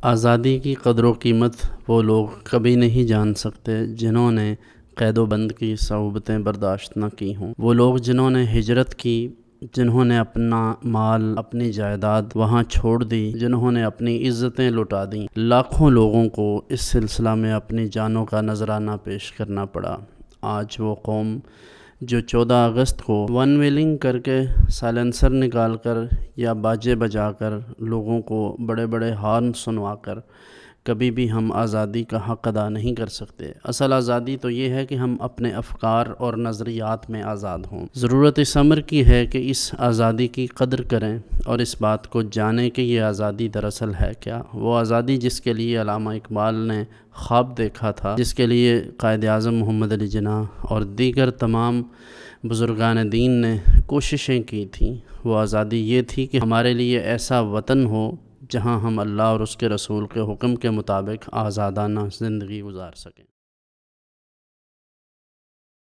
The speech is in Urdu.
آزادی کی قدر و قیمت وہ لوگ کبھی نہیں جان سکتے جنہوں نے قید و بند کی صعوبتیں برداشت نہ کی ہوں۔ وہ لوگ جنہوں نے ہجرت کی، جنہوں نے اپنا مال، اپنی جائیداد وہاں چھوڑ دی، جنہوں نے اپنی عزتیں لٹا دیں، لاکھوں لوگوں کو اس سلسلہ میں اپنی جانوں کا نذرانہ پیش کرنا پڑا۔ آج وہ قوم جو 14 اگست کو ون ویلنگ کر کے، سائلنسر نکال کر یا باجے بجا کر، لوگوں کو بڑے بڑے ہارن سنوا کر کبھی بھی ہم آزادی کا حق ادا نہیں کر سکتے۔ اصل آزادی تو یہ ہے کہ ہم اپنے افکار اور نظریات میں آزاد ہوں۔ ضرورت اس امر کی ہے کہ اس آزادی کی قدر کریں اور اس بات کو جانیں کہ یہ آزادی دراصل ہے کیا۔ وہ آزادی جس کے لیے علامہ اقبال نے خواب دیکھا تھا، جس کے لیے قائد اعظم محمد علی جناح اور دیگر تمام بزرگان دین نے کوششیں کی تھیں، وہ آزادی یہ تھی کہ ہمارے لیے ایسا وطن ہو جہاں ہم اللہ اور اس کے رسول کے حکم کے مطابق آزادانہ زندگی گزار سکیں۔